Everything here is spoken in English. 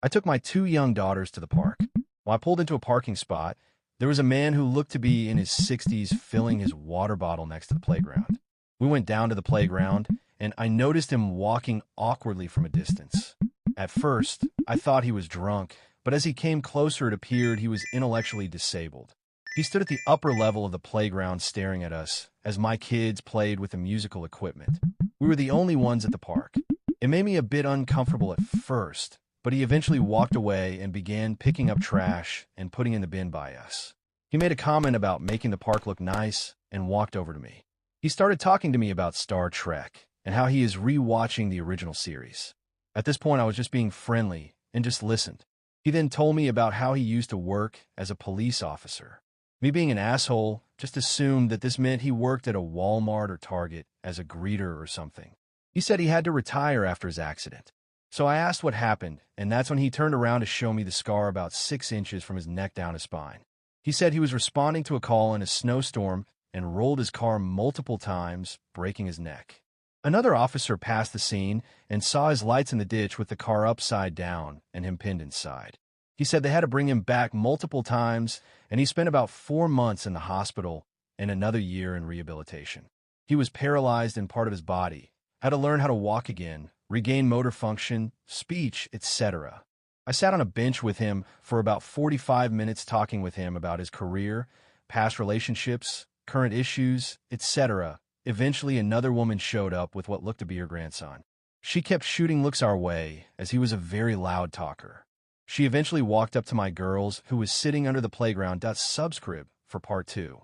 I took my two young daughters to the park. While I pulled into a parking spot, there was a man who looked to be in his 60s filling his water bottle next to the playground. We went down to the playground, and I noticed him walking awkwardly from a distance. At first, I thought he was drunk, but as he came closer, it appeared he was intellectually disabled. He stood at the upper level of the playground staring at us as my kids played with the musical equipment. We were the only ones at the park. It made me a bit uncomfortable at first, but he eventually walked away and began picking up trash and putting in the bin by us. He made a comment about making the park look nice and walked over to me. He started talking to me about Star Trek and how he is re-watching the original series. At this point, I was just being friendly and just listened. He then told me about how he used to work as a police officer. Me being an asshole, just assumed that this meant he worked at a Walmart or Target as a greeter or something. He said he had to retire after his accident. So I asked what happened, and that's when he turned around to show me the scar about 6 inches from his neck down his spine. He said he was responding to a call in a snowstorm and rolled his car multiple times, breaking his neck. Another officer passed the scene and saw his lights in the ditch with the car upside down and him pinned inside. He said they had to bring him back multiple times, and he spent about 4 months in the hospital and another year in rehabilitation. He was paralyzed in part of his body, had to learn how to walk again, regain motor function, speech, etc. I sat on a bench with him for about 45 minutes talking with him about his career, past relationships, current issues, etc. Eventually, another woman showed up with what looked to be her grandson. She kept shooting looks our way, as he was a very loud talker. She eventually walked up to my girls, who was sitting under the playground. Subscribe for part 2.